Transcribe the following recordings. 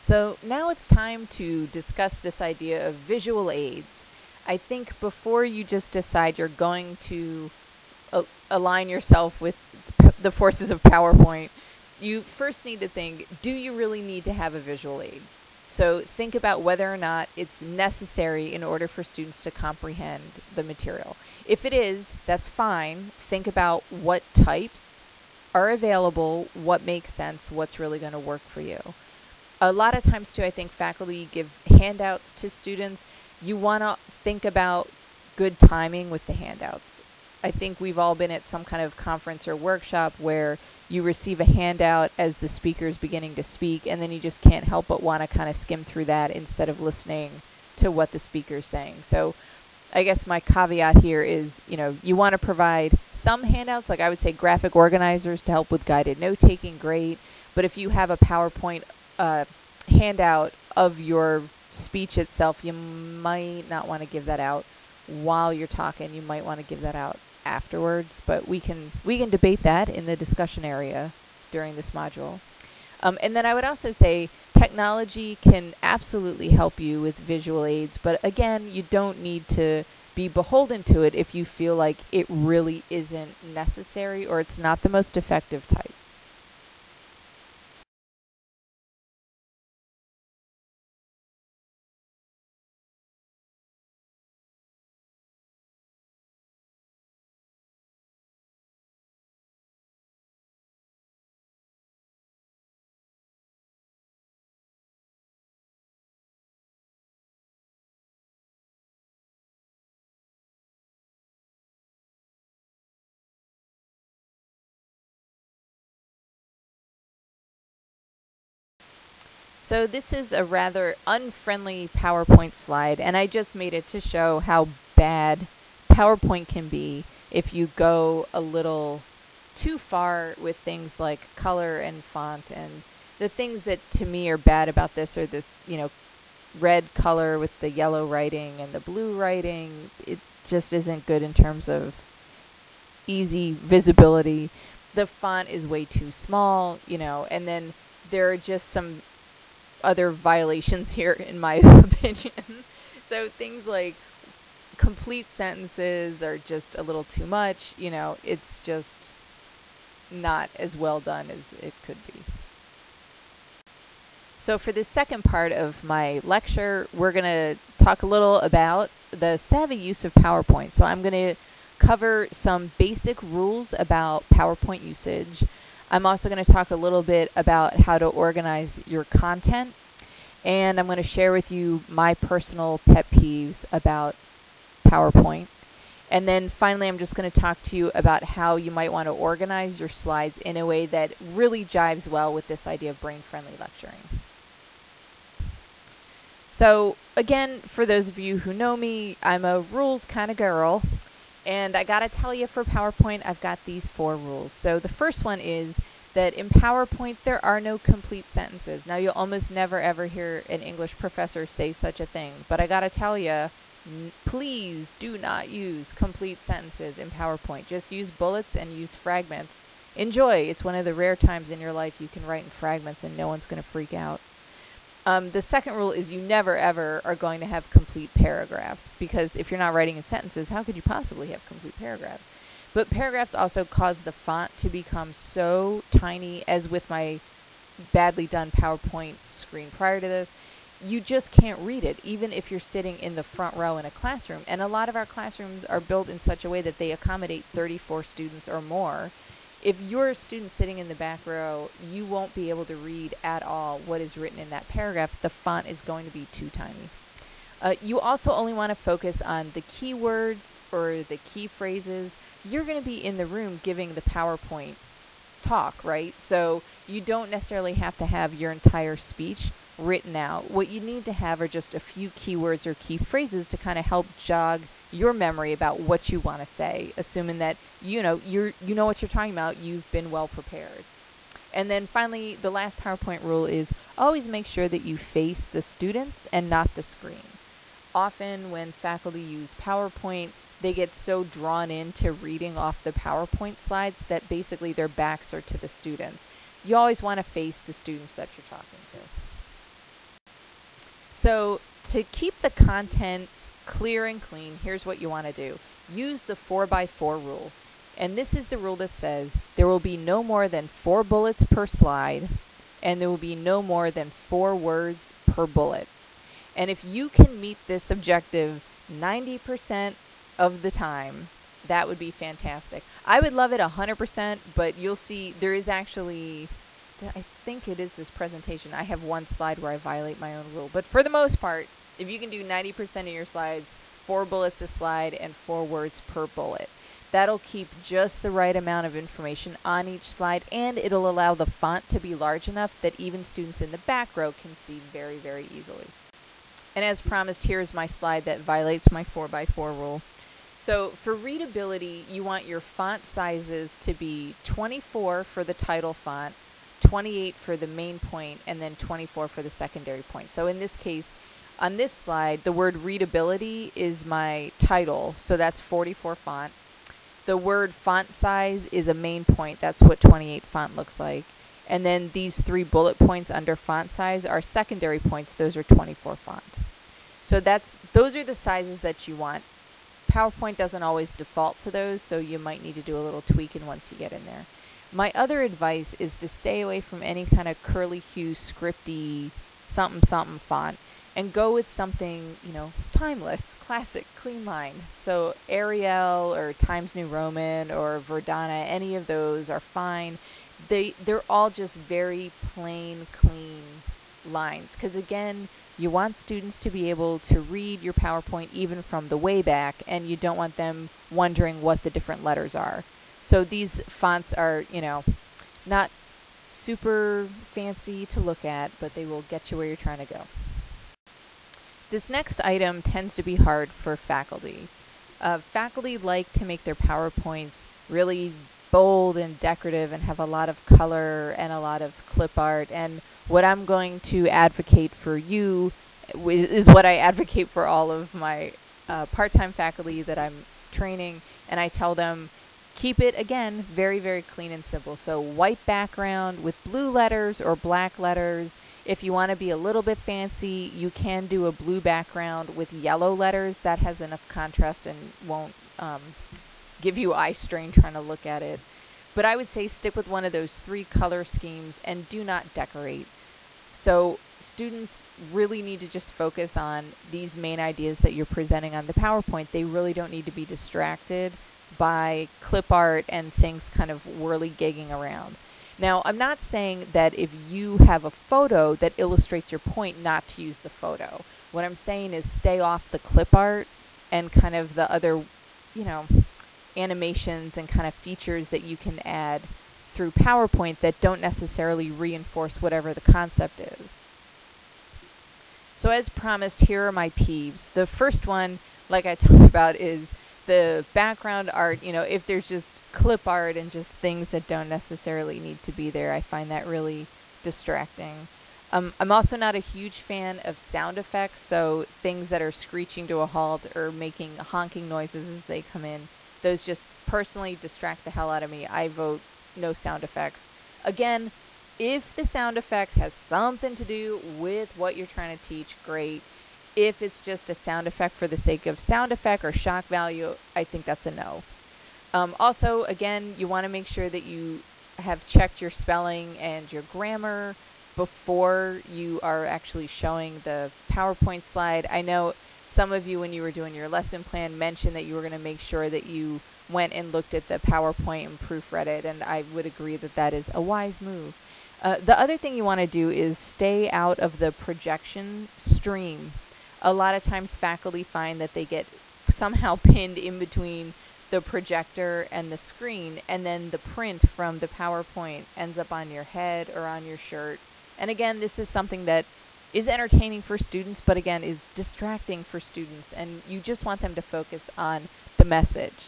So now it's time to discuss this idea of visual aids. I think before you just decide you're going to align yourself with the forces of PowerPoint, you first need to think, do you really need to have a visual aid? So think about whether or not it's necessary in order for students to comprehend the material. If it is, that's fine. Think about what types are available, what makes sense, what's really going to work for you. A lot of times, too, I think faculty give handouts to students. You want to think about good timing with the handouts. I think we've all been at some kind of conference or workshop where you receive a handout as the speaker is beginning to speak, and then you just can't help but want to kind of skim through that instead of listening to what the speaker is saying. So I guess my caveat here is, you want to provide some handouts, like I would say graphic organizers to help with guided note-taking, great. But if you have a PowerPoint handout of your speech itself, you might not want to give that out while you're talking. You might want to give that out afterwards, but we can debate that in the discussion area during this module. And then I would also say technology can absolutely help you with visual aids, but again, you don't need to be beholden to it if you feel like it really isn't necessary or it's not the most effective type. So this is a rather unfriendly PowerPoint slide, and I just made it to show how bad PowerPoint can be if you go a little too far with things like color and font. And the things that to me are bad about this are this, red color with the yellow writing and the blue writing. It just isn't good in terms of easy visibility. The font is way too small, and then there are just some other violations here, in my opinion. So things like complete sentences are just a little too much. It's just not as well done as it could be. So for the second part of my lecture, we're going to talk a little about the savvy use of PowerPoint. So I'm going to cover some basic rules about PowerPoint usage. I'm also going to talk a little bit about how to organize your content, and I'm going to share with you my personal pet peeves about PowerPoint. And then finally, I'm just going to talk to you about how you might want to organize your slides in a way that really jives well with this idea of brain-friendly lecturing. So again, for those of you who know me, I'm a rules kind of girl. And I gotta tell you, for PowerPoint, I've got these 4 rules. So the first one is that in PowerPoint, there are no complete sentences. Now, you'll almost never ever hear an English professor say such a thing. But I gotta tell you, please do not use complete sentences in PowerPoint. Just use bullets and use fragments. Enjoy. It's one of the rare times in your life you can write in fragments and no one's gonna freak out. The second rule is you never, ever are going to have complete paragraphs, because if you're not writing in sentences, how could you possibly have complete paragraphs? But paragraphs also cause the font to become so tiny, as with my badly done PowerPoint screen prior to this. You just can't read it, even if you're sitting in the front row in a classroom. And a lot of our classrooms are built in such a way that they accommodate 34 students or more. If you're a student sitting in the back row, you won't be able to read at all what is written in that paragraph. The font is going to be too tiny. You also only want to focus on the keywords or the key phrases. You're going to be in the room giving the PowerPoint talk, right? So you don't necessarily have to have your entire speech written out. What you need to have are just a few keywords or key phrases to kind of help jog your memory about what you want to say, assuming that you know what you're talking about, you've been well prepared. And then finally, the last PowerPoint rule is always make sure that you face the students and not the screen. Often when faculty use PowerPoint, they get so drawn into reading off the PowerPoint slides that basically their backs are to the students. You always want to face the students that you're talking to. So to keep the content clear and clean, here's what you want to do. Use the 4x4 rule. And this is the rule that says there will be no more than 4 bullets per slide, and there will be no more than 4 words per bullet. And if you can meet this objective 90% of the time, that would be fantastic. I would love it 100%, but you'll see there is actually, I think it is this presentation, I have one slide where I violate my own rule. But for the most part, if you can do 90% of your slides, 4 bullets a slide and 4 words per bullet, that'll keep just the right amount of information on each slide, and it'll allow the font to be large enough that even students in the back row can see very, very easily. And as promised, here's my slide that violates my 4x4 rule. So for readability, you want your font sizes to be 24 for the title font, 28 for the main point, and then 24 for the secondary point. So in this case, on this slide, the word readability is my title, so that's 44 font. The word font size is a main point. That's what 28 font looks like. And then these 3 bullet points under font size are secondary points. Those are 24 font. So those are the sizes that you want. PowerPoint doesn't always default to those, so you might need to do a little tweaking once you get in there. My other advice is to stay away from any kind of curly hue, scripty, something something font, and go with something, timeless, classic, clean line. So Arial or Times New Roman or Verdana, any of those are fine. They're all just very plain, clean lines. Because again, you want students to be able to read your PowerPoint even from the way back, and you don't want them wondering what the different letters are. So these fonts are, not super fancy to look at, but they will get you where you're trying to go. This next item tends to be hard for faculty. Faculty like to make their PowerPoints really bold and decorative and have a lot of color and a lot of clip art. And what I'm going to advocate for you is what I advocate for all of my part-time faculty that I'm training. And I tell them, keep it, again, very, very clean and simple. So white background with blue letters or black letters. If you want to be a little bit fancy, you can do a blue background with yellow letters. That has enough contrast and won't give you eye strain trying to look at it. But I would say stick with one of those 3 color schemes and do not decorate. So students really need to just focus on these main ideas that you're presenting on the PowerPoint. They really don't need to be distracted by clip art and things kind of whirly-gigging around. Now, I'm not saying that if you have a photo that illustrates your point, not to use the photo. What I'm saying is stay off the clip art and kind of the other, animations and kind of features that you can add through PowerPoint that don't necessarily reinforce whatever the concept is. So as promised, here are my peeves. The first one, like I talked about, is the background art. If there's just clip art and just things that don't necessarily need to be there, I find that really distracting. I'm also not a huge fan of sound effects, so things that are screeching to a halt or making honking noises as they come in, those just personally distract the hell out of me. I vote no sound effects. Again, if the sound effect has something to do with what you're trying to teach, great. If it's just a sound effect for the sake of sound effect or shock value, I think that's a no. Also, again, you want to make sure that you have checked your spelling and your grammar before you are actually showing the PowerPoint slide. I know some of you, when you were doing your lesson plan, mentioned that you were going to make sure that you went and looked at the PowerPoint and proofread it, and I would agree that that is a wise move. The other thing you want to do is stay out of the projection stream. A lot of times faculty find that they get somehow pinned in between the projector and the screen, and then the print from the PowerPoint ends up on your head or on your shirt. And again, this is something that is entertaining for students, but again, is distracting for students, and you just want them to focus on the message.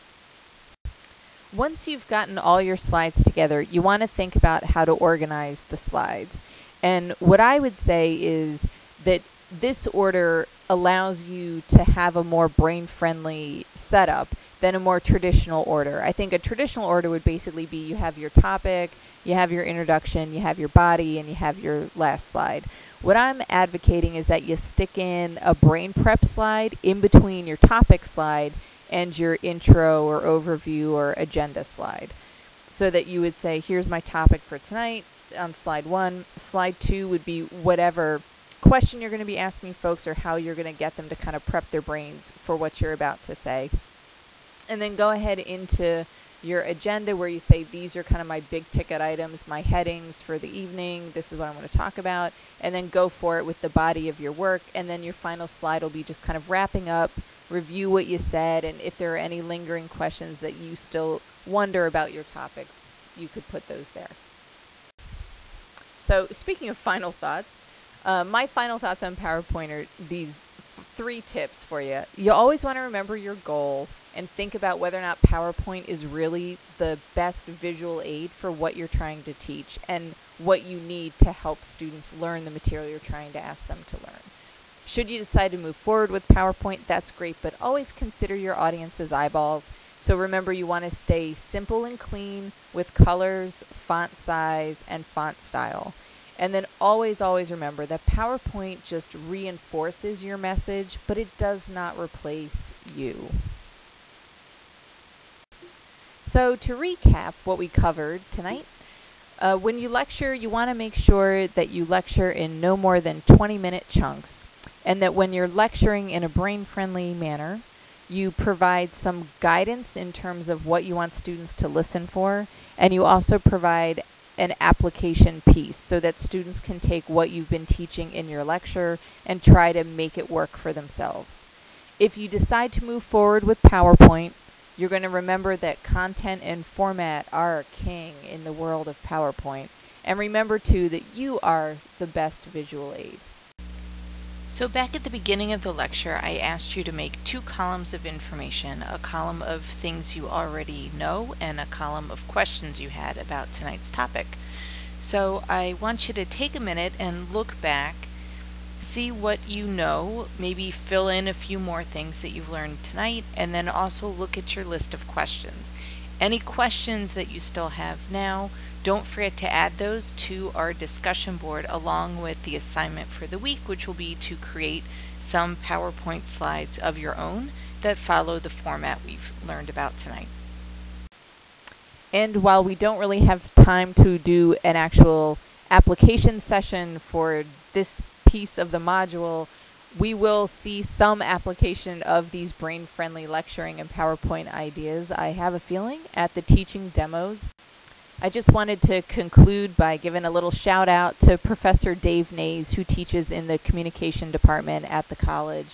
Once you've gotten all your slides together, you want to think about how to organize the slides. And what I would say is that this order allows you to have a more brain-friendly setup than a more traditional order. I think a traditional order would basically be you have your topic, you have your introduction, you have your body, and you have your last slide. What I'm advocating is that you stick in a brain prep slide in between your topic slide and your intro or overview or agenda slide. So that you would say, here's my topic for tonight on slide 1. Slide 2 would be whatever question you're going to be asking folks or how you're going to get them to kind of prep their brains for what you're about to say. And then go ahead into your agenda where you say, these are kind of my big ticket items, my headings for the evening, this is what I'm going to talk about, and then go for it with the body of your work. And then your final slide will be just kind of wrapping up, review what you said, and if there are any lingering questions that you still wonder about your topic, you could put those there. So speaking of final thoughts, my final thoughts on PowerPoint are these 3 tips for you. You always want to remember your goal and think about whether or not PowerPoint is really the best visual aid for what you're trying to teach and what you need to help students learn the material you're trying to ask them to learn. Should you decide to move forward with PowerPoint, that's great, but always consider your audience's eyeballs. So remember, you want to stay simple and clean with colors, font size, and font style. And then always, always remember that PowerPoint just reinforces your message, but it does not replace you. So to recap what we covered tonight, when you lecture, you want to make sure that you lecture in no more than 20-minute chunks, and that when you're lecturing in a brain-friendly manner, you provide some guidance in terms of what you want students to listen for, and you also provide an application piece so that students can take what you've been teaching in your lecture and try to make it work for themselves. If you decide to move forward with PowerPoint, you're going to remember that content and format are king in the world of PowerPoint. And remember, too, that you are the best visual aid. So back at the beginning of the lecture, I asked you to make 2 columns of information, a column of things you already know and a column of questions you had about tonight's topic. So I want you to take a minute and look back, see what you know, maybe fill in a few more things that you've learned tonight, and then also look at your list of questions. Any questions that you still have now, don't forget to add those to our discussion board along with the assignment for the week, which will be to create some PowerPoint slides of your own that follow the format we've learned about tonight. And while we don't really have time to do an actual application session for this piece of the module, we will see some application of these brain-friendly lecturing and PowerPoint ideas, I have a feeling, at the teaching demos. I just wanted to conclude by giving a little shout out to Professor Dave Nays, who teaches in the communication department at the college,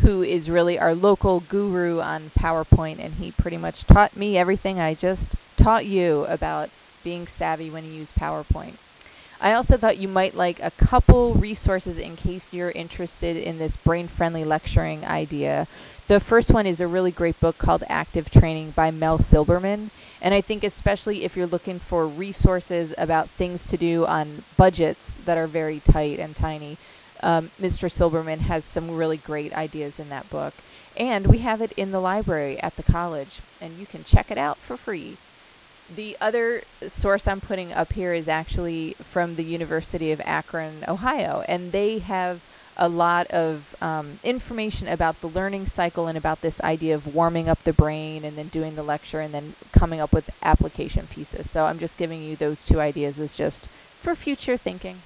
who is really our local guru on PowerPoint, and he pretty much taught me everything I just taught you about being savvy when you use PowerPoint. I also thought you might like a couple resources in case you're interested in this brain-friendly lecturing idea. The first one is a really great book called Active Training by Mel Silberman. And I think especially if you're looking for resources about things to do on budgets that are very tight and tiny, Mr. Silberman has some really great ideas in that book. And we have it in the library at the college, and you can check it out for free. The other source I'm putting up here is actually from the University of Akron, Ohio, and they have a lot of information about the learning cycle and about this idea of warming up the brain and then doing the lecture and then coming up with application pieces. So I'm just giving you those 2 ideas as just for future thinking.